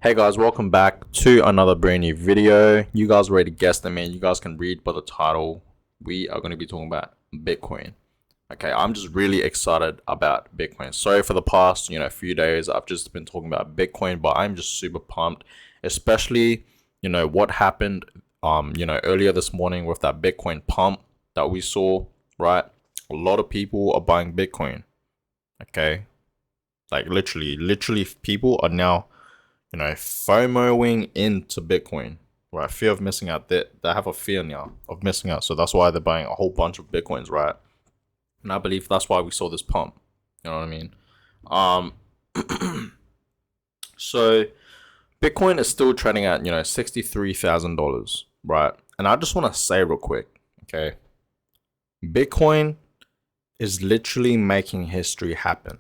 Hey guys, welcome back to another brand new video. You guys already guessed it, man. You guys can read by the title. We are going to be talking about Bitcoin. Okay, I'm just really excited about Bitcoin. Sorry for the past, few days. I've just been talking about Bitcoin, but I'm just super pumped, especially, what happened, earlier this morning with that Bitcoin pump that we saw, right? A lot of people are buying Bitcoin. Okay, like literally, people are now FOMOing into Bitcoin, right? Fear of missing out. They have a fear now of missing out. So that's why they're buying a whole bunch of Bitcoins, right? And I believe that's why we saw this pump. You know what I mean? So Bitcoin is still trading at, $63,000, right? And I just want to say real quick, okay? Bitcoin is literally making history happen.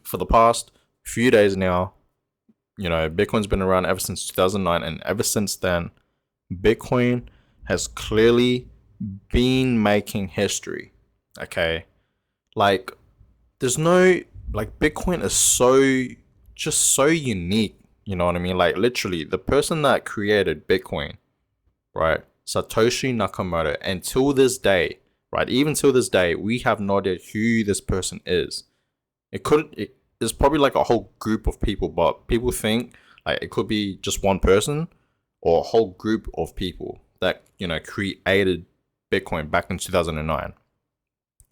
For the past few days now, Bitcoin's been around ever since 2009, and ever since then, Bitcoin has clearly been making history. Okay, like there's no Bitcoin is so unique. You know what I mean? Like literally, the person that created Bitcoin, right, Satoshi Nakamoto, until this day, right, even till this day, we have no idea who this person is. There's probably like a whole group of people, but people think like it could be just one person or a whole group of people that created Bitcoin back in 2009.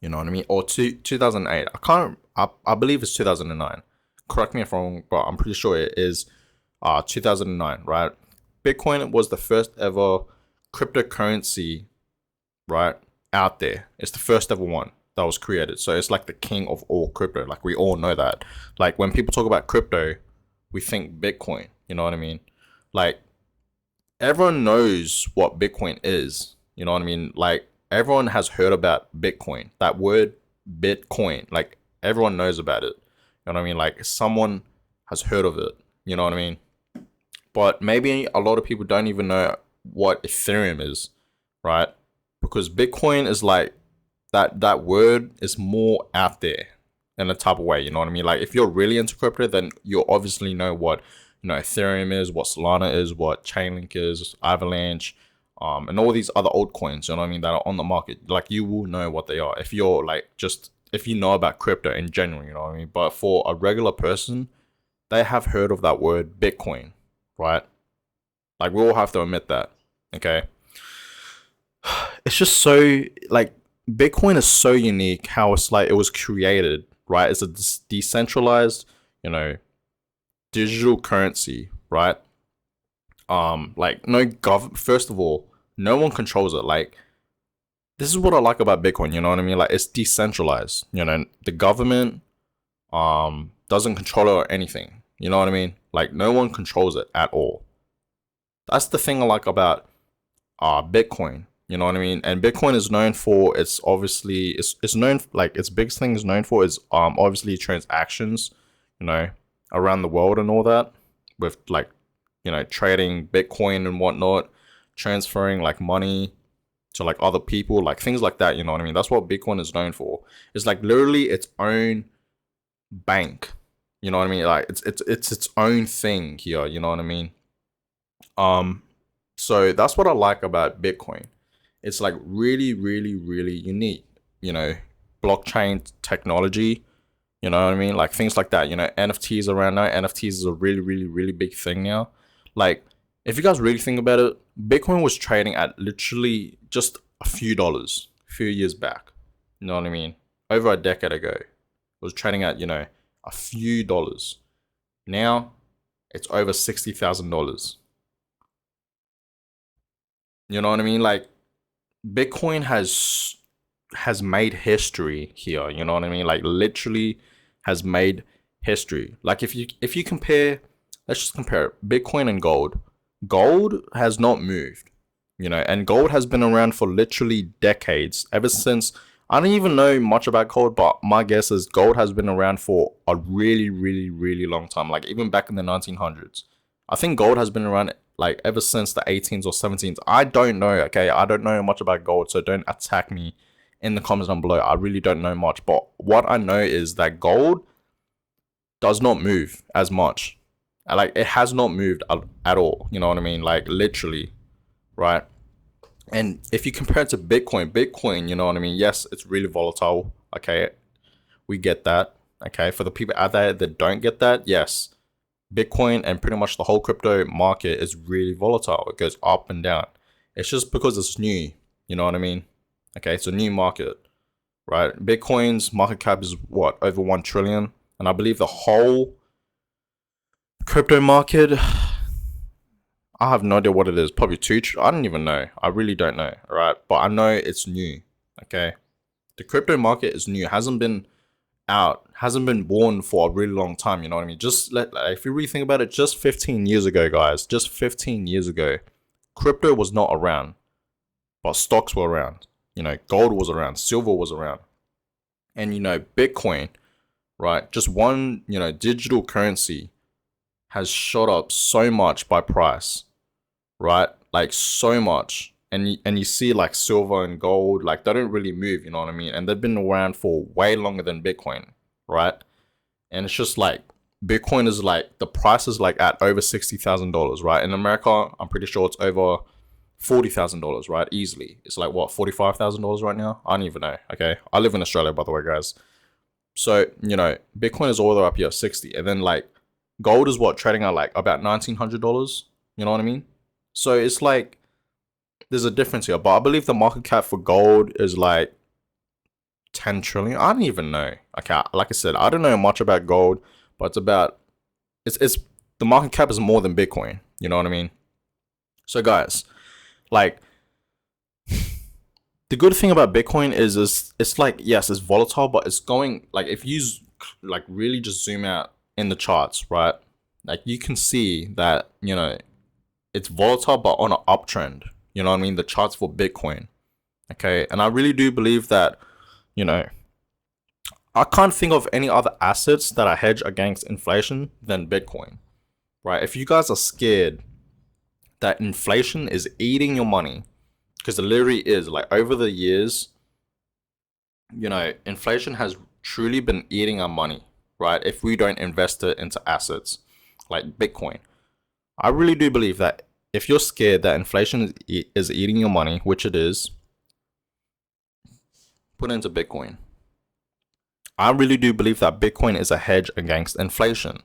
You know what I mean? Or 2008. I believe it's 2009. Correct me if I'm wrong, but I'm pretty sure it is 2009, right? Bitcoin was the first ever cryptocurrency, right, out there. It's the first ever one that was created. So it's like the king of all crypto. Like we all know that. Like when people talk about crypto, we think Bitcoin. You know what I mean? Like everyone knows what Bitcoin is. You know what I mean? Like everyone has heard about Bitcoin. That word Bitcoin. Like everyone knows about it. You know what I mean? Like someone has heard of it. You know what I mean? But maybe a lot of people don't even know what Ethereum is, right? Because Bitcoin is like that word is more out there in a type of way. You know what I mean? Like if you're really into crypto, then you obviously know what Ethereum is, what Solana is, what Chainlink is, Avalanche, and all these other altcoins. You know what I mean? That are on the market. Like you will know what they are if you're if you know about crypto in general. You know what I mean? But for a regular person, they have heard of that word Bitcoin, right? Like we all have to admit that. Okay. It's just so like Bitcoin is so unique how it's like it was created, right? It's a decentralized, you know, digital currency, right? Like no first of all, no one controls it. Like this is what I like about Bitcoin, you know what I mean? Like it's decentralized. The government doesn't control it or anything. You know what I mean? Like no one controls it at all. That's the thing I like about Bitcoin. You know what I mean? And Bitcoin is known for it's known like its biggest thing is known for is obviously transactions, you know, around the world and all that with like, trading Bitcoin and whatnot, transferring like money to like other people, like things like that, you know what I mean? That's what Bitcoin is known for. It's like literally its own bank. You know what I mean? Like it's its own thing here, you know what I mean? Um so that's what I like about Bitcoin. It's like really, really, really unique, you know, blockchain technology, you know what I mean? Like things like that, NFTs around now. NFTs is a really, really, really big thing now. Like, if you guys really think about it, Bitcoin was trading at literally just a few dollars a few years back. You know what I mean? Over a decade ago, it was trading at, a few dollars. Now, it's over $60,000. You know what I mean? Like, Bitcoin has made history here. You know what I mean? Like literally has made history. Like if you compare, let's just compare Bitcoin and gold. Gold has not moved, and gold has been around for literally decades. Ever since I don't even know much about gold, but my guess is gold has been around for a really, really, really long time. Like even back in the 1900s. I think gold has been around like ever since the 18s or 17s. I don't know, okay? I don't know much about gold, so don't attack me in the comments down below. I really don't know much, but what I know is that gold does not move as much. Like, it has not moved at all. You know what I mean? Like, literally, right? And if you compare it to Bitcoin, you know what I mean? Yes, it's really volatile. Okay, we get that. Okay, for the people out there that don't get that, yes, Bitcoin and pretty much the whole crypto market is really volatile. It goes up and down. It's just because it's new. You know what I mean? Okay, it's a new market, right? Bitcoin's market cap is what, over 1 trillion? And I believe the whole crypto market, I have no idea what it is. Probably I don't even know. I really don't know. All right. But I know it's new. Okay. The crypto market is new. It hasn't been out, hasn't been born for a really long time. You know what I mean? If you really think about it, just 15 years ago, guys, just 15 years ago, crypto was not around, but stocks were around. You know, gold was around, silver was around. And, you know, Bitcoin, right? Just one, you know, digital currency has shot up so much by price, right? Like, so much. And you see like silver and gold, like, they don't really move, you know what I mean? And they've been around for way longer than Bitcoin, right? And it's just like Bitcoin is like, the price is like at over $60,000, right? In America, I'm pretty sure it's over $40,000, right? Easily. It's like what, $45,000 right now? I don't even know. Okay. I live in Australia, by the way, guys. So, you know, Bitcoin is all the way up here at 60. And then like gold is what, trading at like about $1,900. You know what I mean? So it's like, there's a difference here. But I believe the market cap for gold is like 10 trillion. I don't even know. Okay. Like I said, I don't know much about gold, but it's the market cap is more than Bitcoin. You know what I mean? So guys, like, the good thing about Bitcoin is it's like, yes, it's volatile, but it's going, like, if you like really just zoom out in the charts, right? Like, you can see that, you know, it's volatile but on an uptrend. You know what I mean? The charts for Bitcoin. Okay. And I really do believe that, you know, I can't think of any other assets that are hedge against inflation than Bitcoin. Right? If you guys are scared that inflation is eating your money, because it literally is, like, over the years, you know, inflation has truly been eating our money, right? If we don't invest it into assets like Bitcoin. I really do believe that if you're scared that inflation is eating your money, which it is, put it into Bitcoin. I really do believe that Bitcoin is a hedge against inflation,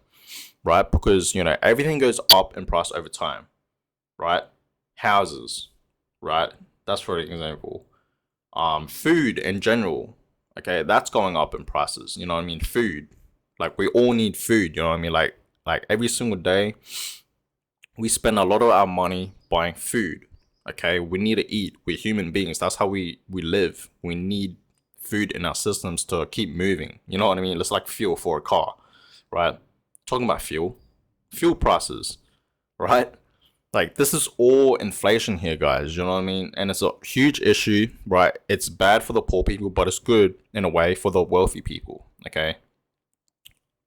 right? Because, you know, everything goes up in price over time, right? Houses, right? That's for example. Food in general, okay, that's going up in prices. You know what I mean? Food, like, we all need food. You know what I mean? Like every single day, we spend a lot of our money buying food. Okay, we need to eat. We're human beings. That's how we live. We need food in our systems to keep moving. You know what I mean? It's like fuel for a car, right? Talking about fuel prices, right? Like, this is all inflation here, guys. You know what I mean? And it's a huge issue, right? It's bad for the poor people, but it's good in a way for the wealthy people. Okay.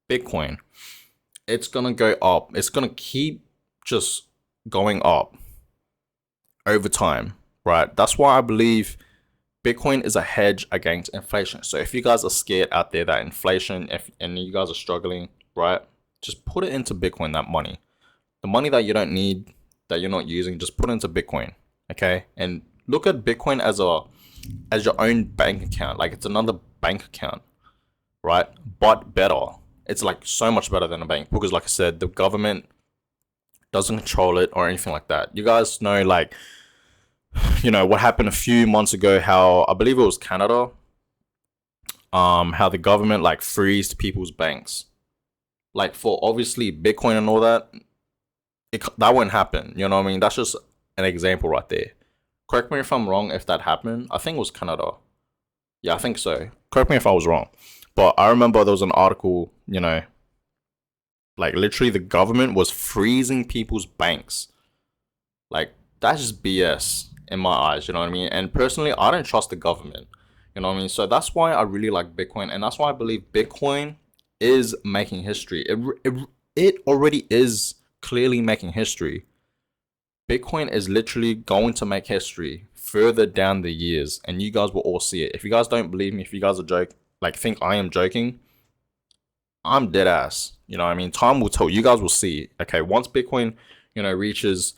Bitcoin, it's gonna go up. It's gonna keep just going up over time, right? That's why I believe Bitcoin is a hedge against inflation. So if you guys are scared out there that inflation, and you guys are struggling, right? Just put it into Bitcoin, that money. The money that you don't need, that you're not using, just put it into Bitcoin. Okay? And look at Bitcoin as your own bank account. Like, it's another bank account, right? But better. It's like so much better than a bank, because like I said, the government doesn't control it or anything like that. You guys know, like, you know, what happened a few months ago, how I believe it was Canada, how the government like freezed people's banks, like, for obviously Bitcoin and all that. That won't happen. You know what I mean? That's just an example right there. Correct me if I'm wrong. If that happened, I think it was Canada. Yeah, I think so. Correct me if I was wrong. But I remember there was an article, you know, like, literally the government was freezing people's banks. Like, that's just BS in my eyes, you know what I mean? And personally, I don't trust the government, you know what I mean? So that's why I really like Bitcoin, and that's why I believe Bitcoin is making history. It already is clearly making history. Bitcoin is literally going to make history further down the years, and you guys will all see it. If you guys don't believe me, if you guys are think I am joking, I'm dead ass. You know what I mean? Time will tell. You guys will see. Okay, once Bitcoin, reaches,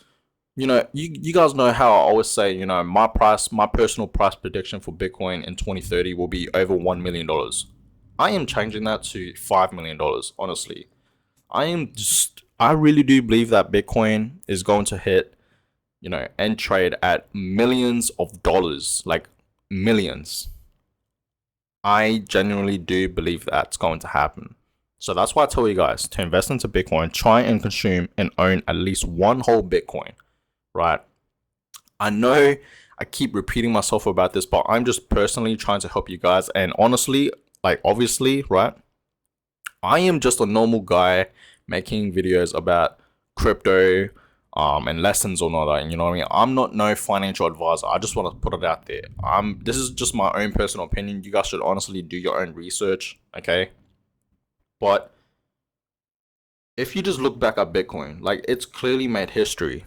you guys know how I always say, my personal price prediction for Bitcoin in 2030 will be over $1 million. I am changing that to $5 million, honestly. I really do believe that Bitcoin is going to hit, and trade at millions of dollars, like millions. I genuinely do believe that's going to happen. So that's why I tell you guys to invest into Bitcoin, try and consume and own at least one whole Bitcoin, right? I know I keep repeating myself about this, but I'm just personally trying to help you guys. And honestly, like obviously, right? I am just a normal guy making videos about crypto, and lessons and all that. You know what I mean? I'm not no financial advisor. I just want to put it out there. This is just my own personal opinion. You guys should honestly do your own research, okay? But if you just look back at Bitcoin, like it's clearly made history.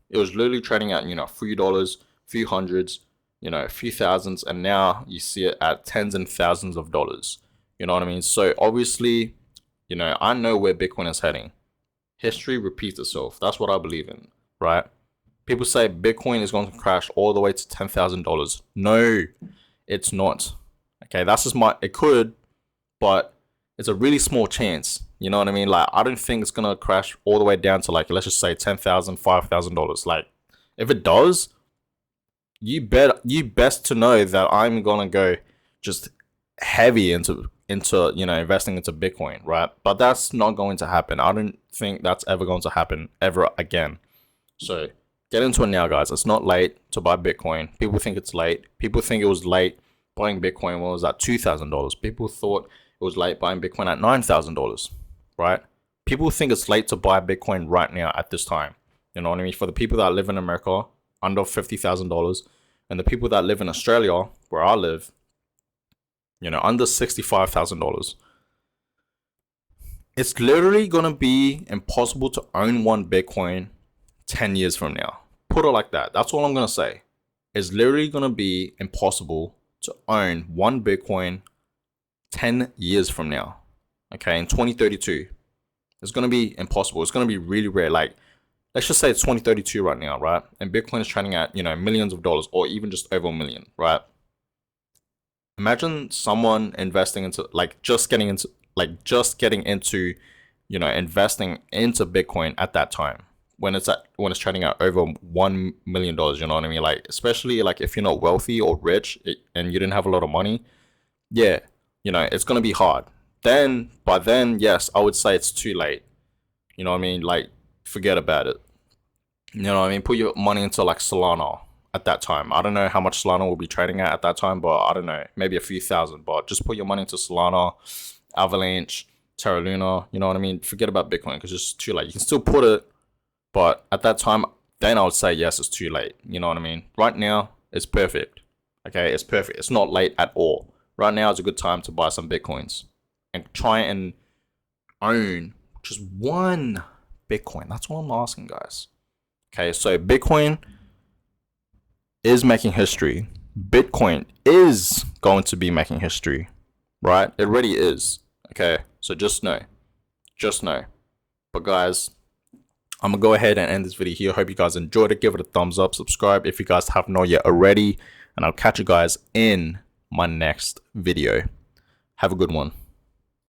It was literally trading at, $3, few hundreds, a few thousands, and now you see it at tens and thousands of dollars. You know what I mean? So obviously, I know where Bitcoin is heading. History repeats itself. That's what I believe in, right? People say Bitcoin is going to crash all the way to $10,000. No, it's not. Okay, that's just it could, but it's a really small chance. You know what I mean? Like, I don't think it's going to crash all the way down to, like, let's just say $10,000, $5,000. Like, if it does, you best to know that I'm going to go just heavy into investing into Bitcoin, right? But that's not going to happen. I don't think that's ever going to happen ever again. So get into it now, guys. It's not late to buy Bitcoin. People think it's late. People think it was late buying Bitcoin when it was at $2,000. People thought it was late buying Bitcoin at $9,000, right? People think it's late to buy Bitcoin right now at this time. You know what I mean? For the people that live in America, under $50,000, and the people that live in Australia, where I live, under $65,000. It's literally going to be impossible to own one Bitcoin 10 years from now. Put it like that. That's all I'm going to say. It's literally going to be impossible to own one Bitcoin 10 years from now. Okay, in 2032. It's going to be impossible. It's going to be really rare. Like, let's just say it's 2032 right now, right? And Bitcoin is trading at, millions of dollars or even just over $1 million, right? Imagine someone investing into just getting into investing into Bitcoin at that time when it's trading at over $1 million. You know what I mean? Like, especially like if you're not wealthy or rich and you didn't have a lot of money, yeah, it's gonna be hard. By then, yes, I would say it's too late. You know what I mean? Like, forget about it. You know what I mean? Put your money into like Solana. At that time, I don't know how much Solana will be trading at that time, but I don't know, maybe a few thousand. But just put your money into Solana, Avalanche, Terra Luna. You know what I mean? Forget about Bitcoin because it's too late. You can still put it, but at that time, then I would say yes, it's too late. You know what I mean? Right now, it's perfect. Okay, it's perfect. It's not late at all. Right now is a good time to buy some Bitcoins and try and own just one Bitcoin. That's what I'm asking, guys. Okay, so Bitcoin is making history. Bitcoin is going to be making history, right? It already is. Okay, so just know. But guys, I'm gonna go ahead and end this video here. Hope you guys enjoyed it. Give it a thumbs up, subscribe if you guys have not yet already, and I'll catch you guys in my next video. Have a good one.